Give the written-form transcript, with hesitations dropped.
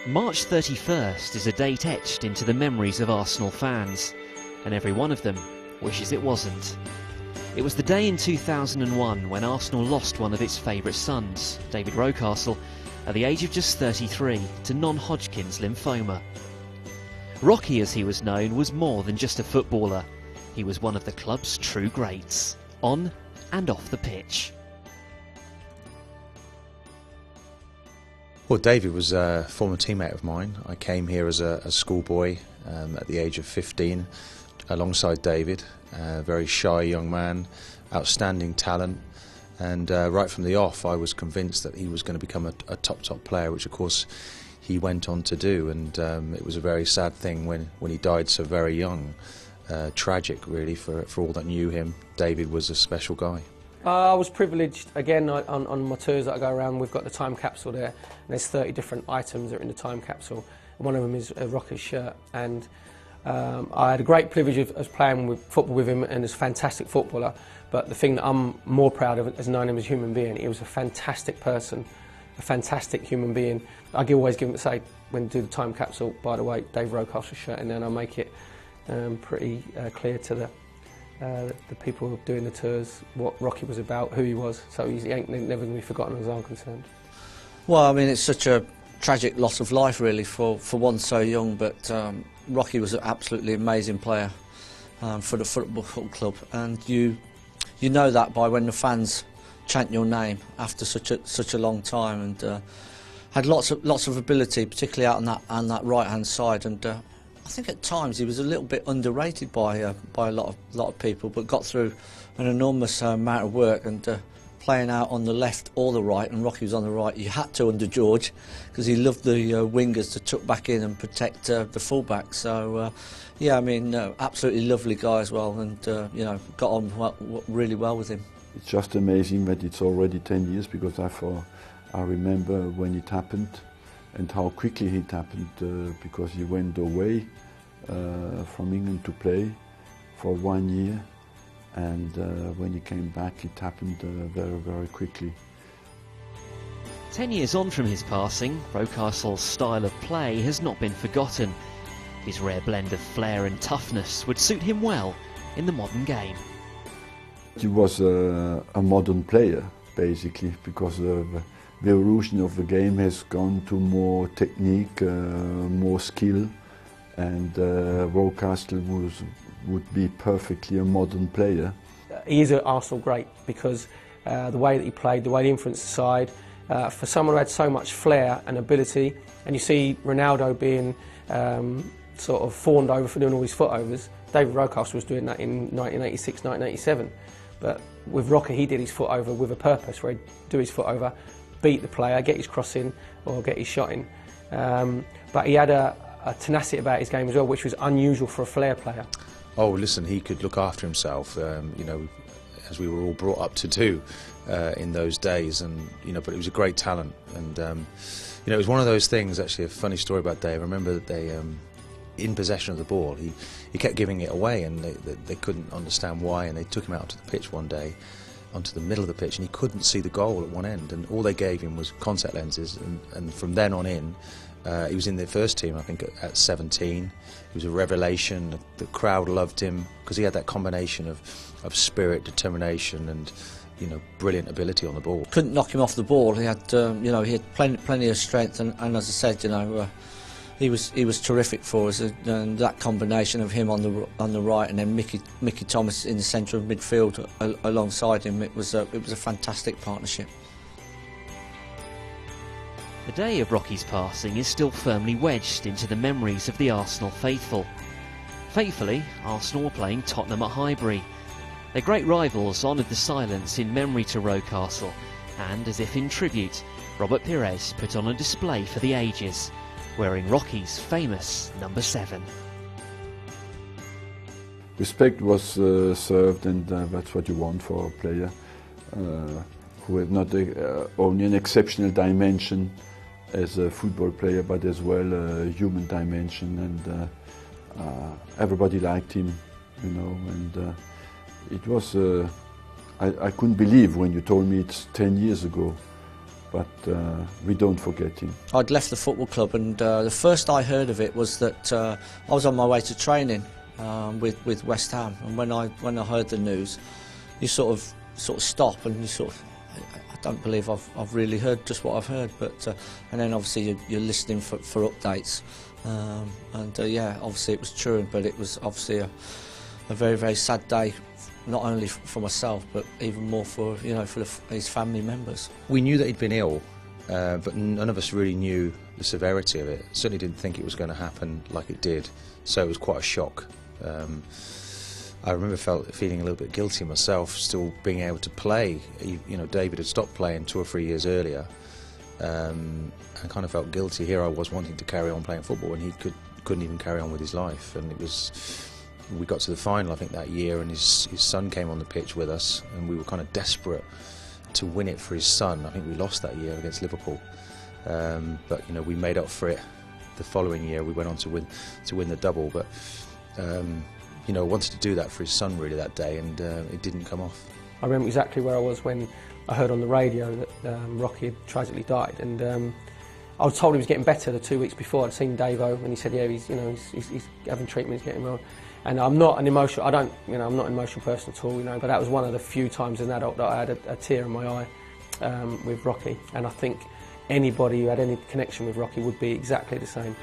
March 31st is a date etched into the memories of Arsenal fans, and every one of them wishes it wasn't. It was the day in 2001 when Arsenal lost one of its favourite sons, David Rocastle, at the age of just 33 to non-Hodgkin's lymphoma. Rocky, as he was known, was more than just a footballer. He was one of the club's true greats, on and off the pitch. Well, David was a former teammate of mine. I came here as a schoolboy at the age of 15 alongside David, a very shy young man, outstanding talent, and right from the off I was convinced that he was going to become a top player, which of course he went on to do, and it was a very sad thing when he died so very young. Tragic really for all that knew him. David was a special guy. I was privileged, again, on my tours that I go around. We've got the time capsule there, and there's 30 different items that are in the time capsule. And one of them is Rocky's shirt, and I had a great privilege of playing with football with him, and he's a fantastic footballer. But the thing that I'm more proud of is knowing him as a human being. He was a fantastic person, a fantastic human being. I always give him to say, when we do the time capsule, by the way, David Rocastle's shirt, and then I make it pretty clear to the people doing the tours what Rocky was about, who he was, so he ain't never going to be forgotten as I'm concerned. Well, I mean, it's such a tragic loss of life really for one so young, but Rocky was an absolutely amazing player for the football club, and you know that by when the fans chant your name after such a long time, and had lots of ability, particularly out on that right hand side, and I think at times he was a little bit underrated by a lot of people, but got through an enormous amount of work, and playing out on the left or the right, and Rocky was on the right. You had to under George, because he loved the wingers to tuck back in and protect the fullbacks. So yeah, I mean, absolutely lovely guy as well, and you know, got on really well with him. It's just amazing that it's already 10 years, because I remember when it happened and how quickly it happened, because he went away from England to play for 1 year, and when he came back it happened very quickly. 10 years on from his passing, Rocastle's style of play has not been forgotten. His rare blend of flair and toughness would suit him well in the modern game. He was a modern player, basically, because the evolution of the game has gone to more technique, more skill, and Rocastle would be perfectly a modern player. He is an Arsenal great because the way that he played, the way he influenced the side, for someone who had so much flair and ability, and you see Ronaldo being sort of fawned over for doing all his footovers. David Rocastle was doing that in 1986, 1987, but with Rocky he did his footover with a purpose, where he'd do his footover, beat the player, get his cross in or get his shot in. But he had a tenacity about his game as well, which was unusual for a flair player. Oh, listen, he could look after himself, you know, as we were all brought up to do in those days, and you know, but it was a great talent, and you know, it was one of those things. Actually, a funny story about Dave. I remember that they, in possession of the ball, he kept giving it away, and they couldn't understand why, and they took him out to the pitch one day, onto the middle of the pitch, and he couldn't see the goal at one end, and all they gave him was contact lenses, and from then on in, he was in their first team, I think, at 17. He was a revelation. The crowd loved him because he had that combination of spirit, determination, and you know, brilliant ability on the ball. Couldn't knock him off the ball. He had you know, he had plenty of strength, and as I said, you know, he was terrific for us, and that combination of him on the right, and then Mickey Thomas in the centre of midfield alongside him, it was a fantastic partnership. The day of Rocky's passing is still firmly wedged into the memories of the Arsenal faithful. Fatefully, Arsenal were playing Tottenham at Highbury. Their great rivals honoured the silence in memory to Rocastle, and as if in tribute, Robert Pires put on a display for the ages, wearing Rocky's famous number 7. Respect was served, and that's what you want for a player who had not only an exceptional dimension as a football player, but as well a human dimension, and everybody liked him, you know, and it was, I couldn't believe when you told me it's 10 years ago but we don't forget him. I'd left the football club, and the first I heard of it was that I was on my way to training with West Ham, and when I heard the news, you sort of stop and you sort of, I don't believe I've really heard just what I've heard, but and then obviously you're listening for updates, and yeah, obviously it was true, but it was obviously a very, very sad day, not only for myself but even more for his family members. We knew that he'd been ill, but none of us really knew the severity of it. Certainly didn't think it was going to happen like it did, so it was quite a shock. I remember feeling a little bit guilty myself, still being able to play. You know, David had stopped playing 2 or 3 years earlier, and kind of felt guilty. Here I was wanting to carry on playing football, and he couldn't even carry on with his life. And we got to the final, I think, that year, and his son came on the pitch with us, and we were kind of desperate to win it for his son. I think we lost that year against Liverpool, but you know, we made up for it the following year. We went on to win the double, but you know, wanted to do that for his son really that day, and it didn't come off. I remember exactly where I was when I heard on the radio that Rocky had tragically died, and I was told he was getting better the 2 weeks before. I'd seen Davo, and he said, yeah, he's having treatment, he's getting well. And I'm not an emotional, I'm not an emotional person at all, you know, but that was one of the few times as an adult that I had a tear in my eye with Rocky, and I think anybody who had any connection with Rocky would be exactly the same.